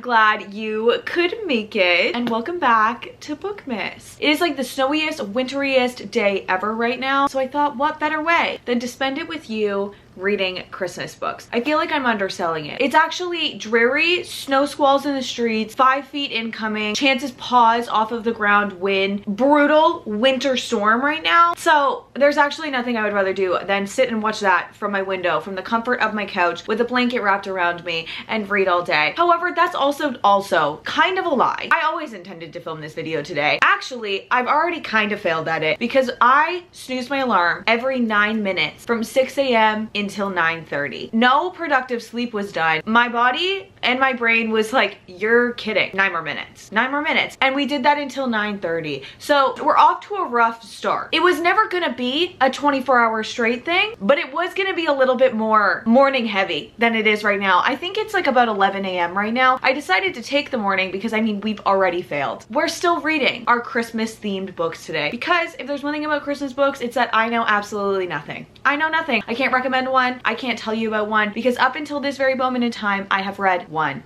glad you could make it, and welcome back to Bookmas. It is like the snowiest, winteriest day ever right now, so I thought what better way than to spend it with you reading Christmas books. I feel like I'm underselling it. It's actually dreary, snow squalls in the streets, 5 feet incoming, chances paws off of the ground, wind, brutal winter storm right now. So there's actually nothing I would rather do than sit and watch that from my window, from the comfort of my couch with a blanket wrapped around me and read all day. However, that's also kind of a lie. I always intended to film this video today. Actually, I've already kind of failed at it because I snooze my alarm every 9 minutes from 6 a.m. until 9:30. No productive sleep was done. My body and my brain was like, you're kidding. 9 more minutes. 9 more minutes. And we did that until 9:30. So we're off to a rough start. It was never gonna be a 24-hour straight thing, but it was gonna be a little bit more morning heavy than it is right now. I think it's like about 11 a.m. right now. I decided to take the morning because I mean, we've already failed. We're still reading our Christmas themed books today because if there's one thing about Christmas books, it's that I know absolutely nothing. I know nothing. I can't recommend one. I can't tell you about one because up until this very moment in time, I have read one.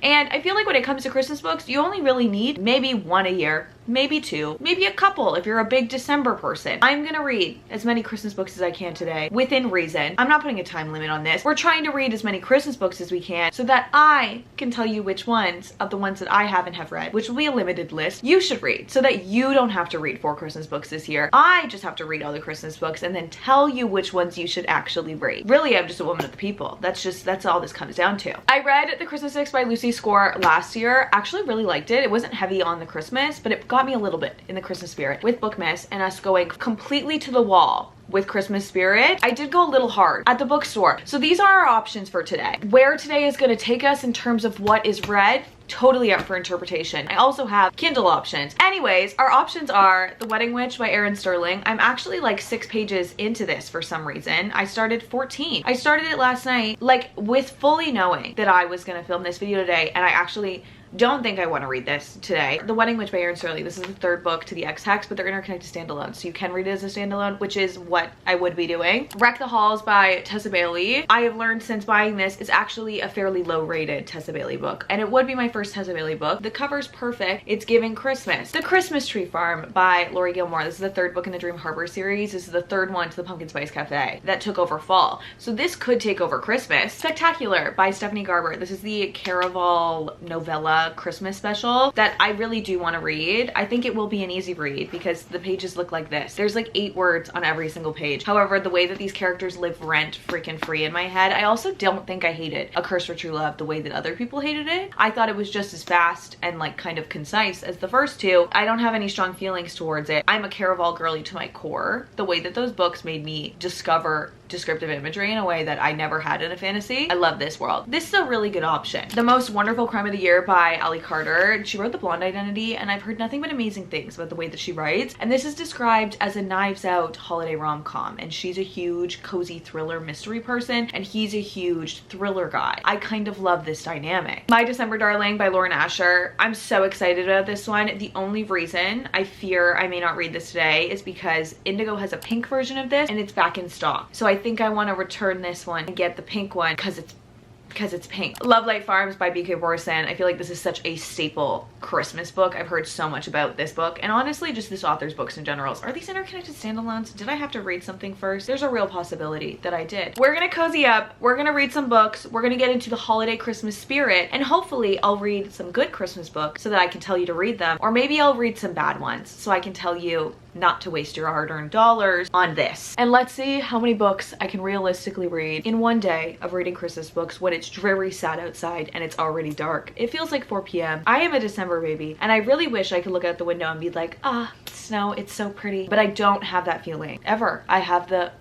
And I feel like when it comes to Christmas books, you only really need maybe one a year, maybe 2, maybe a couple if you're a big December person. I'm gonna read as many Christmas books as I can today, within reason. I'm not putting a time limit on this. We're trying to read as many Christmas books as we can so that I can tell you which ones of the ones that I haven't have read, which will be a limited list, you should read so that you don't have to read 4 Christmas books this year. I just have to read all the Christmas books and then tell you which ones you should actually read. Really, I'm just a woman of the people. That's all this comes down to. I read The Christmas Six by Lucy Score last year. Actually really liked it. It wasn't heavy on the Christmas, but it got me a little bit in the Christmas spirit. With Bookmas and us going completely to the wall with Christmas spirit, I did go a little hard at the bookstore. So these are our options for today. Where today is going to take us in terms of what is read, totally up for interpretation. I also have Kindle options. Anyways, our options are The Wedding Witch by Erin Sterling. I'm actually like 6 pages into this for some reason. I started 14. I started it last night, like with fully knowing that I was gonna film this video today, and I actually don't think I want to read this today. The Wedding Witch by Erin Sterling. This is the 3rd book to the X-Hex, but they're interconnected standalone, so you can read it as a standalone, which is what I would be doing. Wreck the Halls by Tessa Bailey. I have learned since buying this, it's actually a fairly low-rated Tessa Bailey book, and it would be my first Tessa Bailey book. The cover's perfect. It's giving Christmas. The Christmas Tree Farm by Lori Gilmore. This is the 3rd book in the Dream Harbor series. This is the 3rd one to the Pumpkin Spice Cafe that took over fall. So this could take over Christmas. Spectacular by Stephanie Garber. This is the Caraval novella Christmas special that I really do want to read. I think it will be an easy read because the pages look like this. There's like 8 words on every single page. However, the way that these characters live rent freaking free in my head, I also don't think I hated A Curse for True Love the way that other people hated it. I thought it was just as fast and like kind of concise as the first 2. I don't have any strong feelings towards it. I'm a Caraval girly to my core. The way that those books made me discover descriptive imagery in a way that I never had in a fantasy. I love this world. This is a really good option. The Most Wonderful Crime of the Year by Ali Carter. She wrote The Blonde Identity, and I've heard nothing but amazing things about the way that she writes. And this is described as a Knives Out holiday rom-com, and she's a huge cozy thriller mystery person, and he's a huge thriller guy. I kind of love this dynamic. My December Darling by Lauren Asher. I'm so excited about this one. The only reason I fear I may not read this today is because Indigo has a pink version of this, and it's back in stock. So I think I want to return this one and get the pink one because it's pink. Love Light Farms by B.K. Borsan. I feel like this is such a staple Christmas book. I've heard so much about this book, and honestly just this author's books in general. Are these interconnected standalones? Did I have to read something first? There's a real possibility that I did. We're gonna cozy up, we're gonna read some books, we're gonna get into the holiday Christmas spirit, and hopefully I'll read some good Christmas books so that I can tell you to read them, or maybe I'll read some bad ones so I can tell you not to waste your hard-earned dollars on this. And let's see how many books I can realistically read in one day of reading Christmas books when it's dreary sad outside and it's already dark. It feels like 4 p.m. I am a December baby, and I really wish I could look out the window and be like, ah, snow, it's so pretty. But I don't have that feeling ever. I have the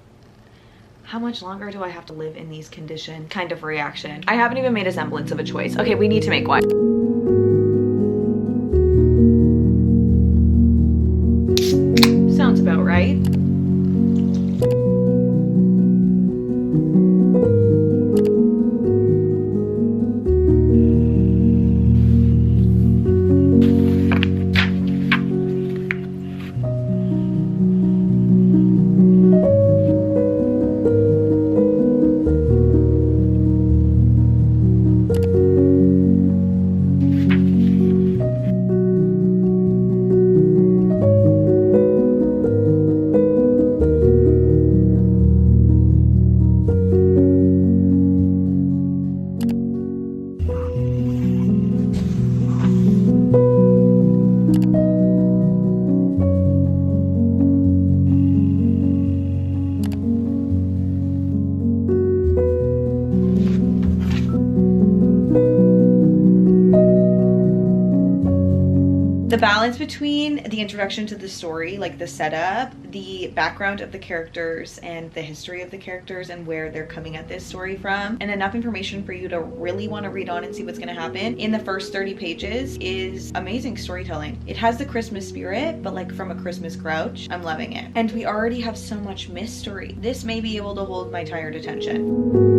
how much longer do I have to live in these conditions kind of reaction. I haven't even made a semblance of a choice. Okay, we need to make one. Sounds about right. The balance between the introduction to the story, like the setup, the background of the characters and the history of the characters and where they're coming at this story from, and enough information for you to really want to read on and see what's going to happen in the first 30 pages is amazing storytelling. It has the Christmas spirit, but like from a Christmas Grouch. I'm loving it. And we already have so much mystery. This may be able to hold my tired attention.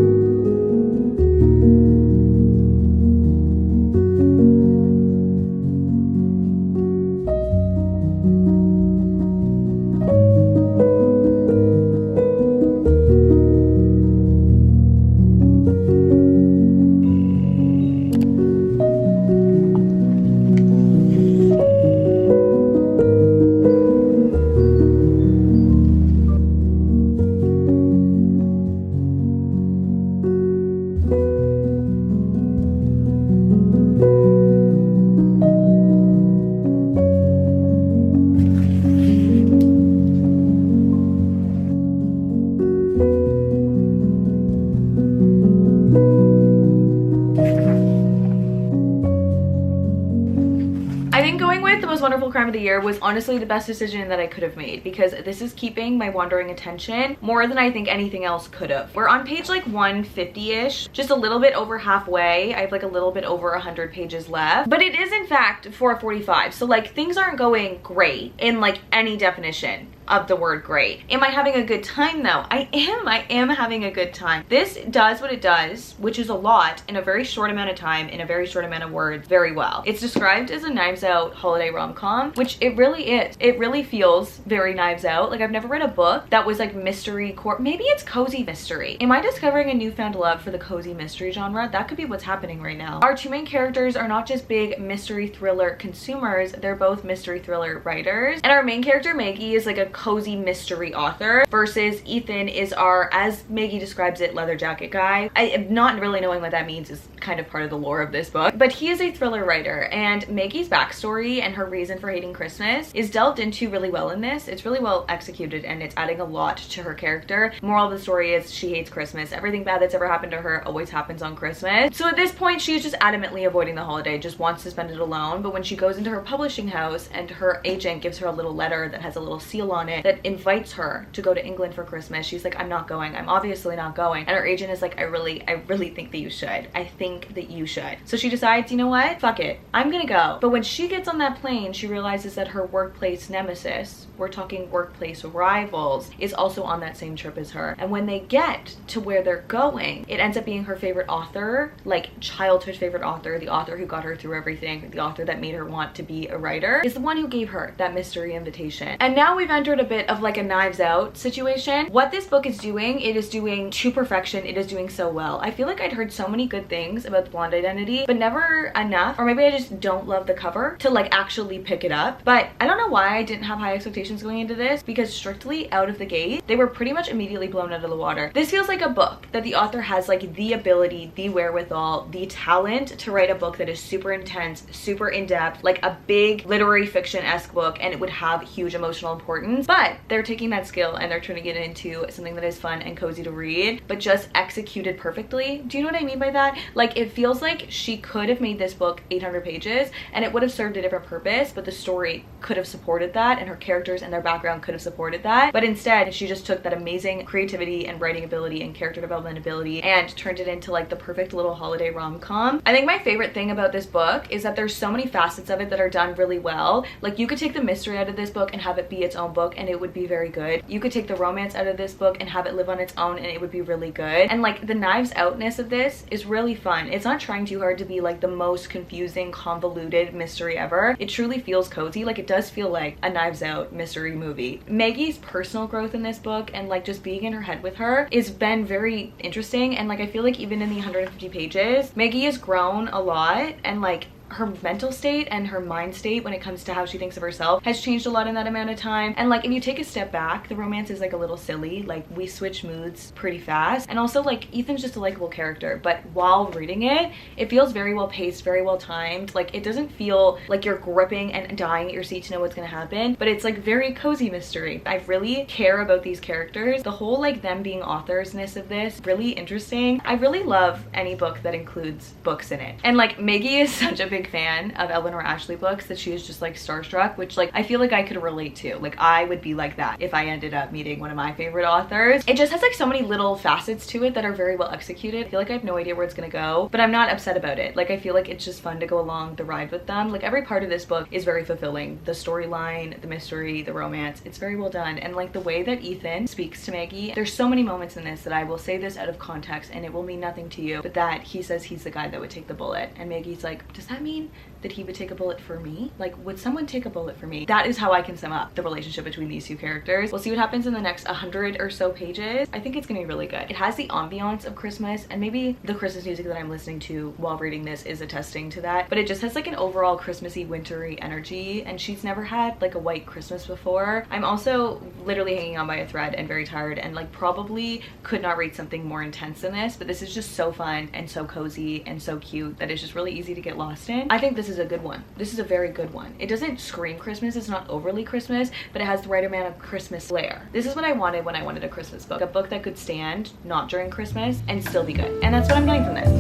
Wonderful Crime of the Year was honestly the best decision that I could have made, because this is keeping my wandering attention more than I think anything else could have. We're on page like 150-ish, just a little bit over halfway. I have like a little bit over 100 pages left, but it is in fact 4:45, so like things aren't going great in like any definition of the word great. Am I having a good time though? I am having a good time. This does what it does, which is a lot in a very short amount of time, in a very short amount of words, very well. It's described as a Knives Out holiday rom-com, which it really is. It really feels very Knives Out. Like I've never read a book that was like mystery maybe it's cozy mystery. Am I discovering a newfound love for the cozy mystery genre? That could be what's happening right now. Our two main characters are not just big mystery thriller consumers, they're both mystery thriller writers. And our main character, Maggie, is like a cozy mystery author, versus Ethan is our, as Maggie describes it, leather jacket guy. I am not really knowing what that means is kind of part of the lore of this book, but he is a thriller writer, and Maggie's backstory and her reason for hating Christmas is delved into really well in this. It's really well executed and it's adding a lot to her character. Moral of the story is she hates Christmas. Everything bad that's ever happened to her always happens on Christmas. So at this point she is just adamantly avoiding the holiday, just wants to spend it alone. But when she goes into her publishing house and her agent gives her a little letter that has a little seal on it that invites her to go to England for Christmas, she's like, I'm not going. I'm obviously not going. And her agent is like, I really think that you should. I think that you should. So she decides, you know what? Fuck it. I'm gonna go. But when she gets on that plane, she realizes that her workplace nemesis, we're talking workplace rivals, is also on that same trip as her. And when they get to where they're going, it ends up being her favorite author, like childhood favorite author, the author who got her through everything, the author that made her want to be a writer, is the one who gave her that mystery invitation. And now we've entered a bit of like a Knives Out situation. What this book is doing, it is doing to perfection. It is doing so well. I feel like I'd heard so many good things about The Blonde Identity, but never enough, or maybe I just don't love the cover to like actually pick it up. But I don't know why I didn't have high expectations going into this, because strictly out of the gate, they were pretty much immediately blown out of the water. This feels like a book that the author has like the ability, the wherewithal, the talent to write a book that is super intense, super in-depth, like a big literary fiction-esque book, and it would have huge emotional importance. But they're taking that skill and they're turning it into something that is fun and cozy to read, but just executed perfectly. Do you know what I mean by that? Like, it feels like she could have made this book 800 pages and it would have served a different purpose, but the story could have supported that and her characters and their background could have supported that. But instead, she just took that amazing creativity and writing ability and character development ability and turned it into like the perfect little holiday rom-com. I think my favorite thing about this book is that there's so many facets of it that are done really well. Like, you could take the mystery out of this book and have it be its own book and it would be very good. You could take the romance out of this book and have it live on its own and it would be really good. And like, the Knives Outness of this is really fun. It's not trying too hard to be like the most confusing, convoluted mystery ever. It truly feels cozy. Like, it does feel like a Knives Out mystery movie. Maggie's personal growth in this book and like just being in her head with her has been very interesting. And like, I feel like even in the 150 pages, Maggie has grown a lot, and like her mental state and her mind state when it comes to how she thinks of herself has changed a lot in that amount of time. And like, if you take a step back, the romance is like a little silly. Like, we switch moods pretty fast, and also like Ethan's just a likable character, but while reading it, it feels very well paced, very well timed. Like, it doesn't feel like you're gripping and dying at your seat to know what's gonna happen, but it's like very cozy mystery. I really care about these characters. The whole like them being authorsness of this, really interesting. I really love any book that includes books in it, and like Maggie is such a big big fan of Eleanor Ashley books that she is just like starstruck, which like I feel like I could relate to. Like I would be like that if I ended up meeting one of my favorite authors. It just has like so many little facets to it that are very well executed. I feel like I have no idea where it's gonna go, but I'm not upset about it. Like I feel like it's just fun to go along the ride with them. Like every part of this book is very fulfilling. The storyline, the mystery, the romance, it's very well done. And like the way that Ethan speaks to Maggie, there's so many moments in this that I will say this out of context and it will mean nothing to you, but that he says he's the guy that would take the bullet, and Maggie's like, does that mean that he would take a bullet for me? Like, would someone take a bullet for me? That is how I can sum up the relationship between these two characters. We'll see what happens in the next 100 or so pages. I think it's gonna be really good. It has the ambiance of Christmas, and maybe the Christmas music that I'm listening to while reading this is attesting to that, but it just has like an overall Christmassy, wintry energy, and she's never had like a white Christmas before. I'm also literally hanging on by a thread and very tired, and like probably could not read something more intense than this, but this is just so fun and so cozy and so cute that it's just really easy to get lost in. I think this is a good one. This is a very good one. It doesn't scream Christmas, it's not overly Christmas, but it has the right amount of Christmas flair. This is what I wanted when I wanted a Christmas book. A book that could stand not during Christmas and still be good. And that's what I'm getting from this.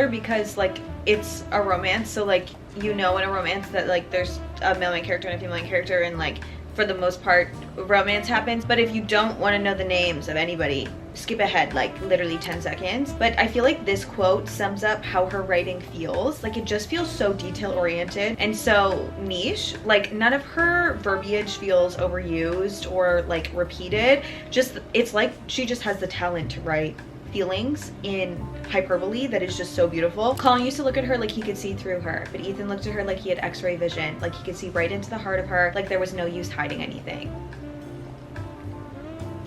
Because like it's a romance, so like you know in a romance that like there's a male main character and a female main character, and like for the most part romance happens. But if you don't want to know the names of anybody, skip ahead like literally 10 seconds. But I feel like this quote sums up how her writing feels. Like it just feels so detail oriented and so niche. Like none of her verbiage feels overused or like repeated. Just it's like she just has the talent to write feelings in hyperbole that is just so beautiful. Colin used to look at her like he could see through her, but Ethan looked at her like he had x-ray vision, like he could see right into the heart of her, like there was no use hiding anything.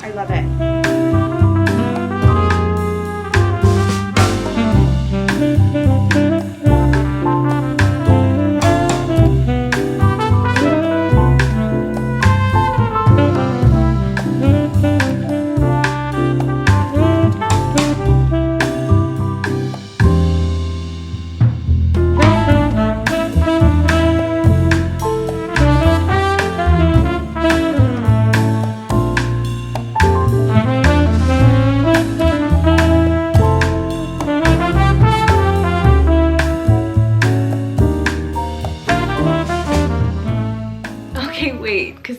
I love it.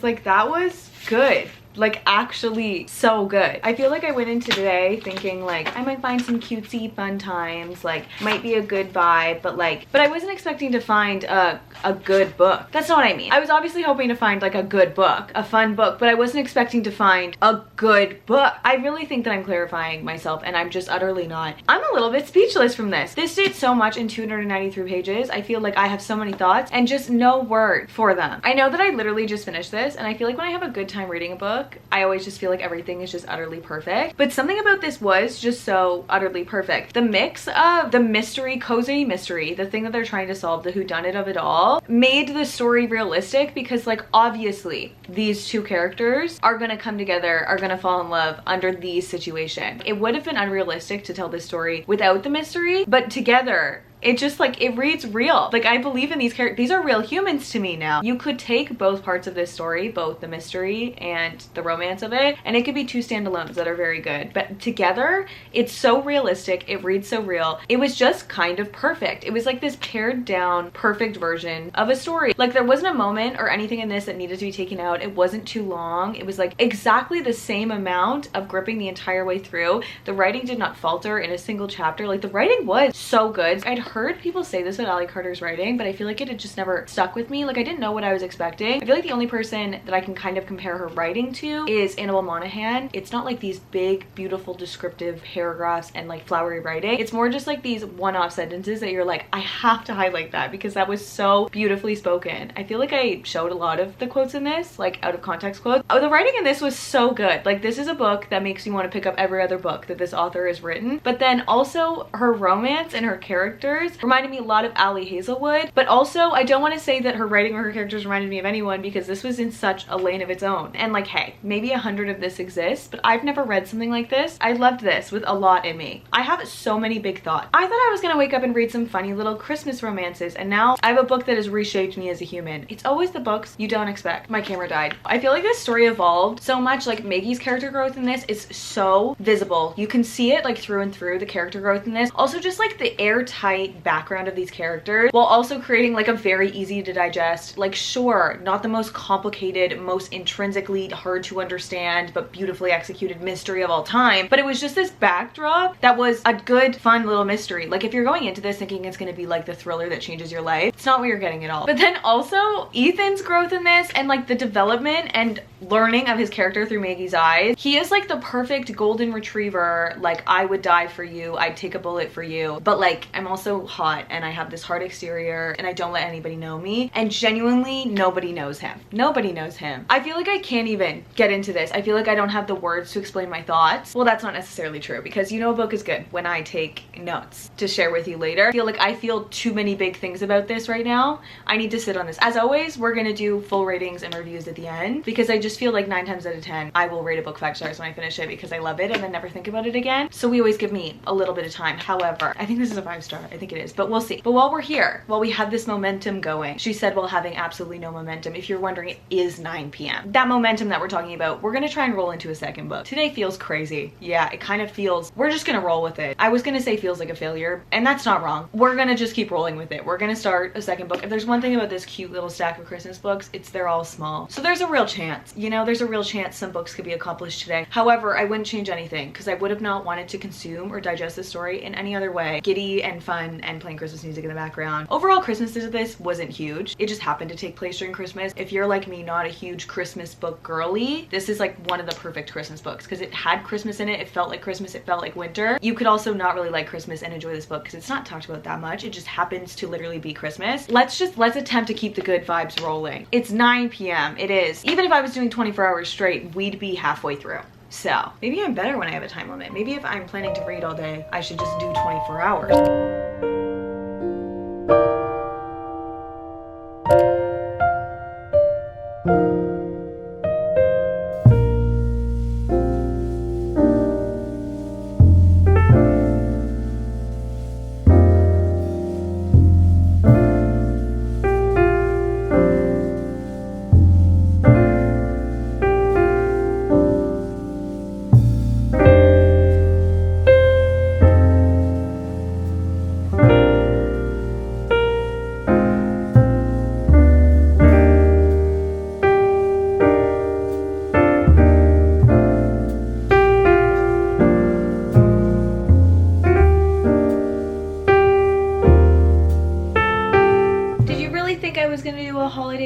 Like that was good. Like actually so good. I feel like I went into today thinking like I might find some cutesy fun times, like might be a good vibe, but I wasn't expecting to find a good book. That's not what I mean. I was obviously hoping to find like a good book, a fun book, but I wasn't expecting to find a good book. I really think that I'm clarifying myself and I'm just utterly not. I'm a little bit speechless from this. This did so much in 293 pages. I feel like I have so many thoughts and just no word for them. I know that I literally just finished this, and I feel like when I have a good time reading a book, I always just feel like everything is just utterly perfect. But something about this was just so utterly perfect. The mix of the mystery, cozy mystery, the thing that they're trying to solve, the whodunit of it all, made the story realistic because like obviously these two characters are gonna come together, are gonna fall in love under these situations. It would have been unrealistic to tell this story without the mystery, but together it just like it reads real. Like I believe in these characters. These are real humans to me now. You could take both parts of this story, both the mystery and the romance of it, and it could be two standalones that are very good, but together it's so realistic, it reads so real. It was just kind of perfect. It was like this pared down perfect version of a story. Like there wasn't a moment or anything in this that needed to be taken out. It wasn't too long. It was like exactly the same amount of gripping the entire way through. The writing did not falter in a single chapter. Like the writing was so good. I'd heard people say this about Ali Carter's writing, but I feel like it had just never stuck with me. Like I didn't know what I was expecting. I feel like the only person that I can kind of compare her writing to is Annabelle Monaghan. It's not like these big, beautiful, descriptive paragraphs and like flowery writing. It's more just like these one-off sentences that you're like, I have to highlight that because that was so beautifully spoken. I feel like I showed a lot of the quotes in this, like out of context quotes. Oh, the writing in this was so good. Like this is a book that makes you want to pick up every other book that this author has written, but then also her romance and her characters characters reminded me a lot of Ali Hazelwood, but also I don't want to say that her writing or her characters reminded me of anyone, because this was in such a lane of its own. And like, hey, maybe 100 of this exists, but I've never read something like this. I loved this with a lot in me. I have so many big thoughts. I thought I was gonna wake up and read some funny little Christmas romances, and now I have a book that has reshaped me as a human. It's always the books you don't expect. My camera died. I feel like this story evolved so much. Like, Maggie's character growth in this is so visible. You can see it like through and through, the character growth in this. Also just like the airtight background of these characters, while also creating like a very easy to digest, like, sure, not the most complicated, most intrinsically hard to understand, but beautifully executed mystery of all time, but it was just this backdrop that was a good, fun little mystery. Like, if you're going into this thinking it's gonna be like the thriller that changes your life, it's not what you're getting at all. But then also Ethan's growth in this, and like the development and learning of his character through Maggie's eyes. He is like the perfect golden retriever. Like, I would die for you, I'd take a bullet for you, but like, I'm also hot and I have this hard exterior and I don't let anybody know me. And genuinely, nobody knows him. Nobody knows him. I feel like I can't even get into this. I feel like I don't have the words to explain my thoughts. Well, that's not necessarily true, because you know a book is good when I take notes to share with you later. I feel too many big things about this right now. I need to sit on this. As always, we're gonna do full ratings and reviews at the end, because I just feel like 9 times out of 10 I will rate a book 5 stars when I finish it, because I love it and then never think about it again. So we always give me a little bit of time. However, I think this is a 5 star. I think it is, but we'll see. But while we're here, while we have this momentum going, she said, while having absolutely no momentum. If you're wondering, it is 9 p.m. That momentum that we're talking about, we're gonna try and roll into a second book. Today feels crazy. Yeah, it kind of feels, we're just gonna roll with it. I was gonna say feels like a failure, and that's not wrong. We're gonna just keep rolling with it. We're gonna start a second book. If there's one thing about this cute little stack of Christmas books, it's they're all small. So there's a real chance, you know, there's a real chance some books could be accomplished today. However, I wouldn't change anything, because I would have not wanted to consume or digest this story in any other way. Giddy and fun and playing Christmas music in the background. Overall, Christmas of this wasn't huge. It just happened to take place during Christmas. If you're like me, not a huge Christmas book girly, this is like one of the perfect Christmas books, because it had Christmas in it. It felt like Christmas. It felt like winter. You could also not really like Christmas and enjoy this book, because it's not talked about that much. It just happens to literally be Christmas. Let's attempt to keep the good vibes rolling. It's 9 p.m. It is. Even if I was doing 24 hours straight, we'd be halfway through. So maybe I'm better when I have a time limit. Maybe if I'm planning to read all day, I should just do 24 hours.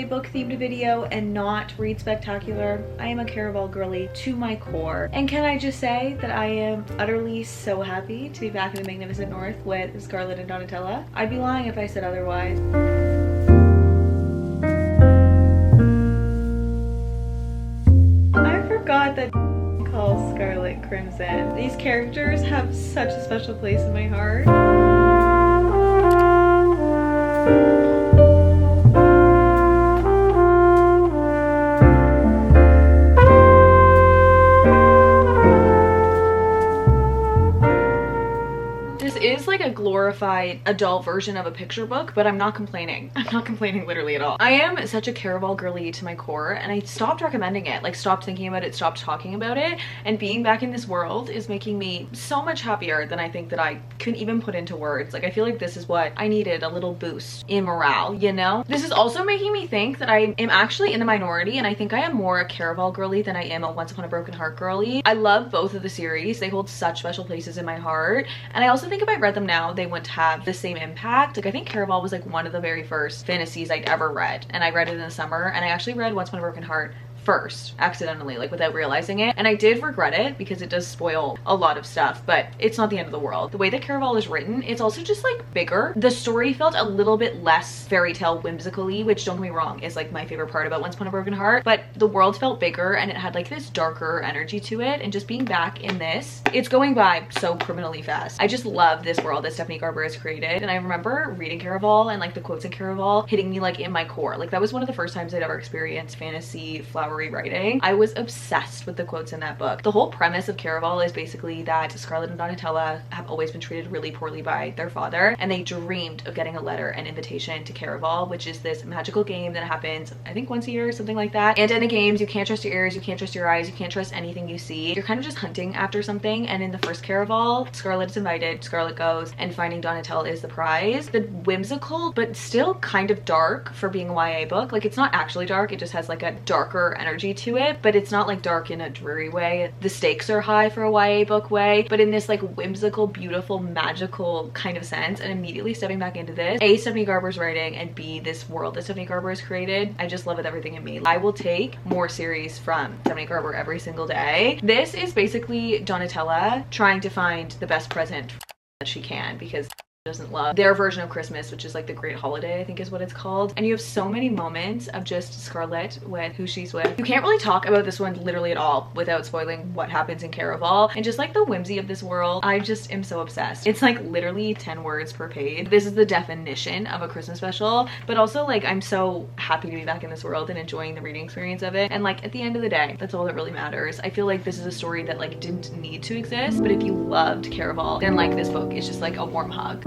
Book themed video and not read spectacular. I am a Caraval girly to my core, and can I just say that I am utterly so happy to be back in the magnificent north with Scarlett and Donatella. I'd be lying if I said otherwise. I forgot that calls Scarlet Crimson. These characters have such a special place in my heart. Is like a glorified adult version of a picture book, but I'm not complaining. I'm not complaining literally at all. I am such a Caraval girly to my core, and I stopped recommending it, like stopped thinking about it, stopped talking about it, and being back in this world is making me so much happier than I think that I could even put into words. Like, I feel like this is what I needed, a little boost in morale, you know? This is also making me think that I am actually in the minority, and I think I am more a Caraval girly than I am a Once Upon a Broken Heart girly. I love both of the series. They hold such special places in my heart, and I also think if I read them now, they wouldn't have the same impact. Like, I think Caraval was like one of the very first fantasies I'd ever read, and I read it in the summer, and I actually read Once Upon a Broken Heart first, accidentally, like without realizing it. And I did regret it because it does spoil a lot of stuff, but it's not the end of the world. The way that Caraval is written, it's also just like bigger. The story felt a little bit less fairy tale whimsically, which, don't get me wrong, is like my favorite part about Once Upon a Broken Heart, but the world felt bigger and it had like this darker energy to it. And just being back in this, it's going by so criminally fast. I just love this world that Stephanie Garber has created. And I remember reading Caraval and like the quotes in Caraval hitting me like in my core. Like that was one of the first times I'd ever experienced fantasy flowery writing. I was obsessed with the quotes in that book. The whole premise of Caraval is basically that Scarlett and Donatella have always been treated really poorly by their father, and they dreamed of getting a letter and invitation to Caraval, which is this magical game that happens, I think, once a year or something like that. And in the games, you can't trust your ears, you can't trust your eyes, you can't trust anything you see. You're kind of just hunting after something. And in the first Caraval, Scarlett is invited, Scarlett goes, and finding Donatella is the prize. The whimsical but still kind of dark for being a YA book. Like, it's not actually dark, it just has like a darker energy to it, but it's not like dark in a dreary way. The stakes are high for a YA book way, but in this like whimsical, beautiful, magical kind of sense. And immediately stepping back into this, A, Stephanie Garber's writing, and B, this world that Stephanie Garber has created, I just love with everything in me. I will take more series from Stephanie Garber every single day. This is basically Donatella trying to find the best present that she can, because doesn't love their version of Christmas, which is like the Great Holiday, I think is what it's called. And you have so many moments of just Scarlett with who she's with. You can't really talk about this one literally at all without spoiling what happens in Caraval, and just like the whimsy of this world. I just am so obsessed. It's like literally 10 words per page. This is the definition of a Christmas special, but also like I'm so happy to be back in this world and enjoying the reading experience of it. And like at the end of the day, that's all that really matters. I feel like this is a story that like didn't need to exist, but if you loved Caraval, then like this book is just like a warm hug.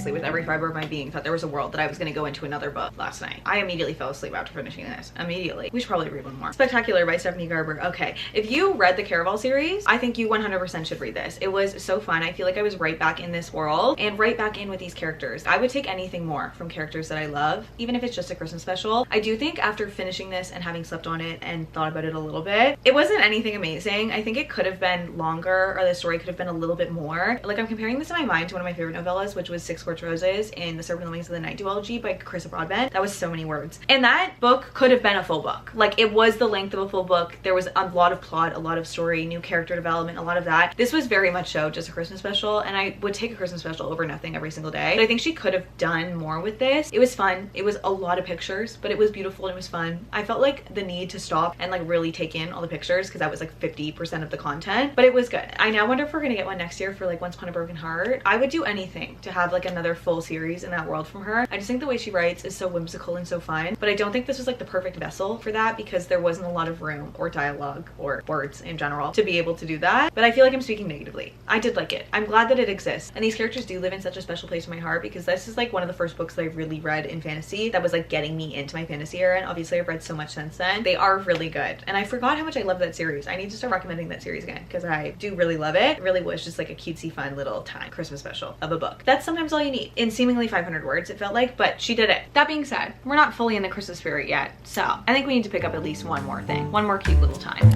With every fiber of my being thought there was a world that I was going to go into another book last night. I immediately fell asleep after finishing this. Immediately. We should probably read one more. Spectacular by Stephanie Garber. Okay, if you read the Caraval series, I think you 100% should read this. It was so fun. I feel like I was right back in this world and right back in with these characters. I would take anything more from characters that I love, even if it's just a Christmas special. I do think after finishing this and having slept on it and thought about it a little bit, it wasn't anything amazing. I think it could have been longer, or the story could have been a little bit more. Like, I'm comparing this in my mind to one of my favorite novellas, which was Six Scorched Roses in the Serpent and the Wings of the Night duology by Carissa Broadbent. That was so many words. And that book could have been a full book. Like, it was the length of a full book. There was a lot of plot, a lot of story, new character development, a lot of that. This was very much so just a Christmas special, and I would take a Christmas special over nothing every single day. But I think she could have done more with this. It was fun. It was a lot of pictures, but it was beautiful and it was fun. I felt like the need to stop and like really take in all the pictures because that was like 50% of the content, but it was good. I now wonder if we're gonna get one next year for like Once Upon a Broken Heart. I would do anything to have like another full series in that world from her. I just think the way she writes is so whimsical and so fun, but I don't think this was like the perfect vessel for that because there wasn't a lot of room or dialogue or words in general to be able to do that. But I feel like I'm speaking negatively. I did like it. I'm glad that it exists, and these characters do live in such a special place in my heart because this is like one of the first books that I really read in fantasy that was like getting me into my fantasy era, and obviously I've read so much since then. They are really good, and I forgot how much I love that series. I need to start recommending that series again because I do really love it. It really was just like a cutesy fun little time Christmas special of a book. That's sometimes all you need in seemingly 500 words it felt like, but she did it. That being said, we're not fully in the Christmas spirit yet, so I think we need to pick up at least one more thing, one more cute little time.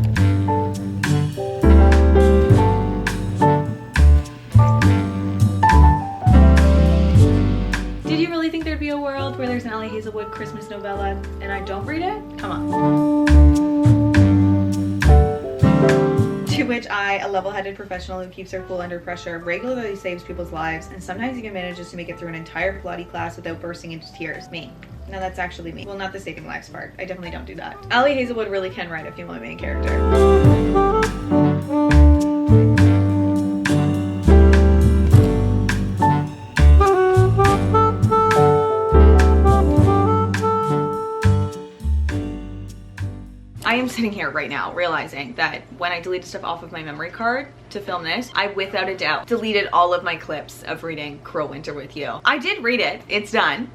Did you really think there'd be a world where there's an Allie Hazelwood Christmas novella and I don't read it? Come on. To which I, a level-headed professional who keeps her cool under pressure, regularly saves people's lives and sometimes even manages to make it through an entire Pilates class without bursting into tears. Me. No, that's actually me. Well, not the saving lives part. I definitely don't do that. Allie Hazelwood really can write a female main character. I am sitting here right now realizing that when I deleted stuff off of my memory card to film this, I without a doubt deleted all of my clips of reading Cruel Winter with You. I did read it. It's done.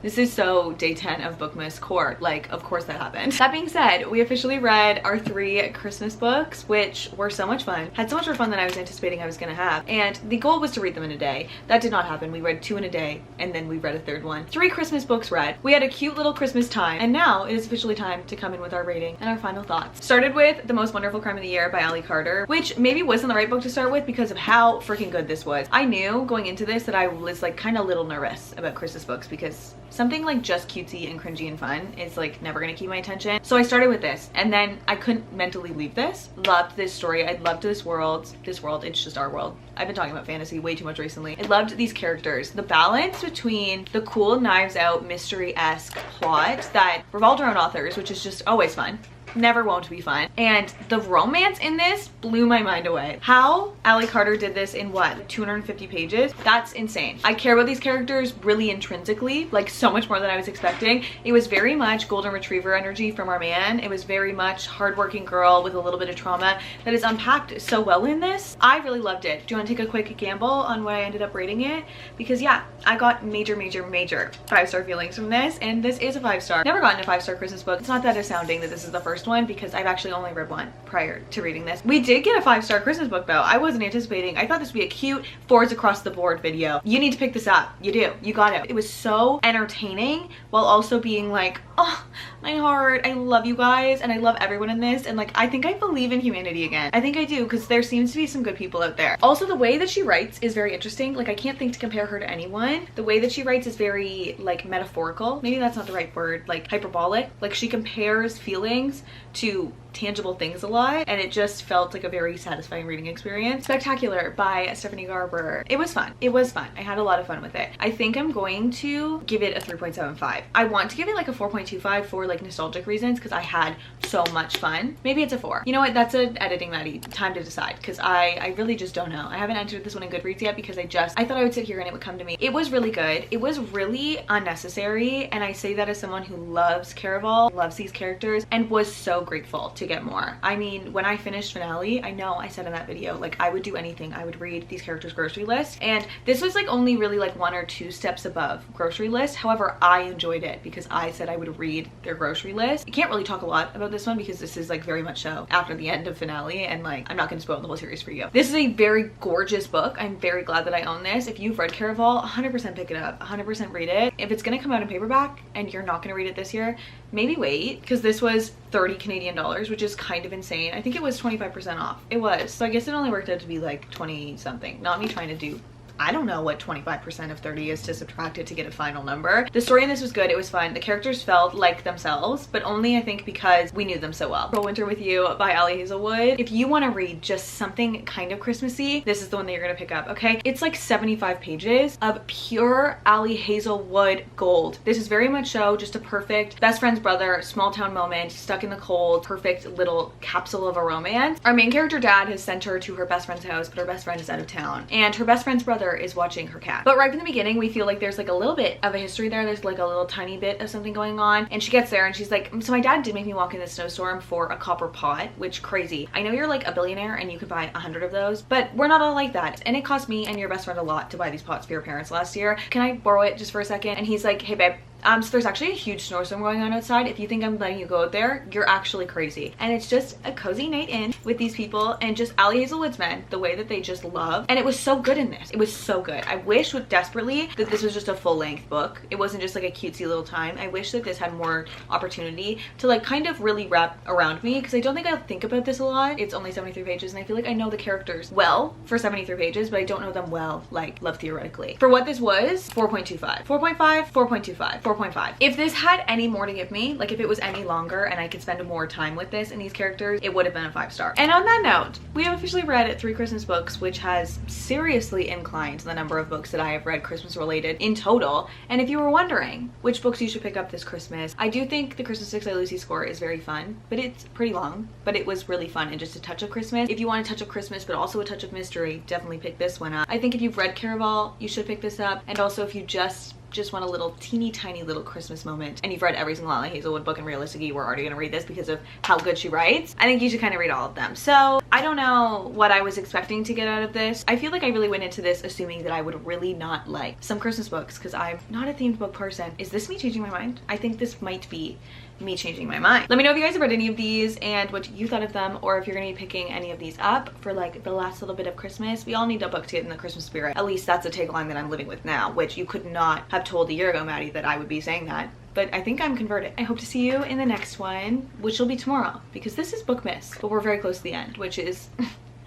This is so day 10 of Bookmas core. Like, of course that happened. That being said, we officially read our 3 Christmas books, which were so much fun. Had so much more fun than I was anticipating I was gonna have. And the goal was to read them in a day. That did not happen. We read 2 in a day, and then we read a 3rd one. 3 Christmas books read. We had a cute little Christmas time, and now it is officially time to come in with our rating and our final thoughts. Started with The Most Wonderful Crime of the Year by Ali Carter, which maybe wasn't the right book to start with because of how freaking good this was. I knew going into this that I was like kind of a little nervous about Christmas books because something like just cutesy and cringy and fun is like never gonna keep my attention. So I started with this and then I couldn't mentally leave this. Loved this story. I loved this world. It's just our world. I've been talking about fantasy way too much recently. I loved these characters. The balance between the cool Knives Out mystery-esque plot that revolved around authors, which is just always fun, never won't be fun, and the romance in this blew my mind away. How Ali Carter did this in what, 250 pages? That's insane. I care about these characters really intrinsically, like so much more than I was expecting. It was very much golden retriever energy from our man. It was very much hardworking girl with a little bit of trauma that is unpacked so well in this. I really loved it. Do you want to take a quick gamble on what I ended up rating it? Because yeah, I got major 5-star feelings from this, and this is a 5-star. Never gotten a 5-star Christmas book. It's not that astounding that this is the first one because I've actually only read one prior to reading this. We did get a 5-star Christmas book though. I wasn't anticipating. I thought this would be a cute 4s across the board video. You need to pick this up. You do. You got it. It was so entertaining while also being like, oh, my heart. I love you guys and I love everyone in this, and like I think I believe in humanity again. I think I do because there seems to be some good people out there. Also, the way that she writes is very interesting. Like I can't think to compare her to anyone. The way that she writes is very like metaphorical. Maybe that's not the right word. Like hyperbolic. Like she compares feelings to tangible things a lot, and it just felt like a very satisfying reading experience. Spectacular by Stephanie Garber. It was fun. It was fun. I had a lot of fun with it. I think I'm going to give it a 3.75. I want to give it like a 4.25 for like nostalgic reasons because I had so much fun. Maybe it's a 4. You know what? That's an editing Maddie time to decide because I really just don't know. I haven't entered this one in Goodreads yet because I thought I would sit here and it would come to me. It was really good. It was really unnecessary, and I say that as someone who loves Caraval, loves these characters, and was so grateful to get more. I mean, when I finished finale, I know I said in that video, like I would do anything. I would read these characters' grocery list, and this was like only really like 1 or 2 steps above grocery list. However, I enjoyed it because I said I would read their grocery list. I can't really talk a lot about this one because this is like very much so after the end of finale, and like I'm not going to spoil the whole series for you. This is a very gorgeous book. I'm very glad that I own this. If you've read Caraval, 100% pick it up, 100% read it. If it's going to come out in paperback and you're not going to read it this year, maybe wait, because this was 30 Canadian dollars, which is kind of insane. I think it was 25% off. It was. So I guess it only worked out to be like 20 something. Not me trying to do, I don't know what 25% of 30 is to subtract it to get a final number. The story in this was good. It was fun. The characters felt like themselves, but only I think because we knew them so well. Cruel Winter with You by Ali Hazelwood. If you want to read just something kind of Christmassy, this is the one that you're going to pick up, okay? It's like 75 pages of pure Ali Hazelwood gold. This is very much so just a perfect best friend's brother, small town moment, stuck in the cold, perfect little capsule of a romance. Our main character dad has sent her to her best friend's house, but her best friend is out of town, and her best friend's brother is watching her cat. But right from the beginning, we feel like there's like a little bit of a history there. There's like a little tiny bit of something going on, and she gets there and she's like, so my dad did make me walk in the snowstorm for a copper pot, which crazy. I know you're like a billionaire and you could buy 100 of those, but we're not all like that, and it cost me and your best friend a lot to buy these pots for your parents last year. Can I borrow it just for a second? And he's like, hey babe, so there's actually a huge snowstorm going on outside. If you think I'm letting you go out there, you're actually crazy. And it's just a cozy night in with these people and just Ali Hazelwood's men, the way that they just love. And it was so good in this. It was so good. I wish desperately that this was just a full-length book. It wasn't just like a cutesy little time. I wish that this had more opportunity to like kind of really wrap around me, because I don't think I'll think about this a lot. It's only 73 pages and I feel like I know the characters well for 73 pages, but I don't know them well, like love theoretically. For what this was, 4.25. 4.5, 4.25. 4.5. If this had any more to give me, like if it was any longer and I could spend more time with this and these characters, it would have been a 5-star. And on that note, we have officially read 3 Christmas books, which has seriously inclined the number of books that I have read Christmas related in total. And if you were wondering which books you should pick up this Christmas, I do think the Christmas 6 I Lucy score is very fun, but it's pretty long, but it was really fun and just a touch of Christmas. If you want a touch of Christmas but also a touch of mystery, definitely pick this one up. I think if you've read Caraval, you should pick this up. And also if you just just want a little teeny tiny little Christmas moment and you've read every single Lily Hazelwood book and realistically you were already gonna read this because of how good she writes, I think you should kind of read all of them. So I don't know what I was expecting to get out of this. I feel like I really went into this assuming that I would really not like some Christmas books because I'm not a themed book person. Is this me changing my mind? I think this might be me changing my mind. Let me know if you guys have read any of these and what you thought of them, or if you're gonna be picking any of these up for like the last little bit of Christmas. We all need a book to get in the Christmas spirit. At least that's a tagline that I'm living with now, which you could not have told a year ago, Maddie, that I would be saying that. But I think I'm converted. I hope to see you in the next one, which will be tomorrow, because this is Bookmas, but we're very close to the end, which is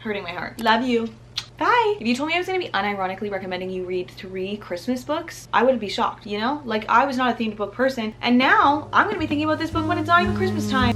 hurting my heart. Love you. Bye. If you told me I was gonna be unironically recommending you read 3 Christmas books, I would be shocked, you know? Like, I was not a themed book person, and now I'm gonna be thinking about this book when it's not even Christmas time.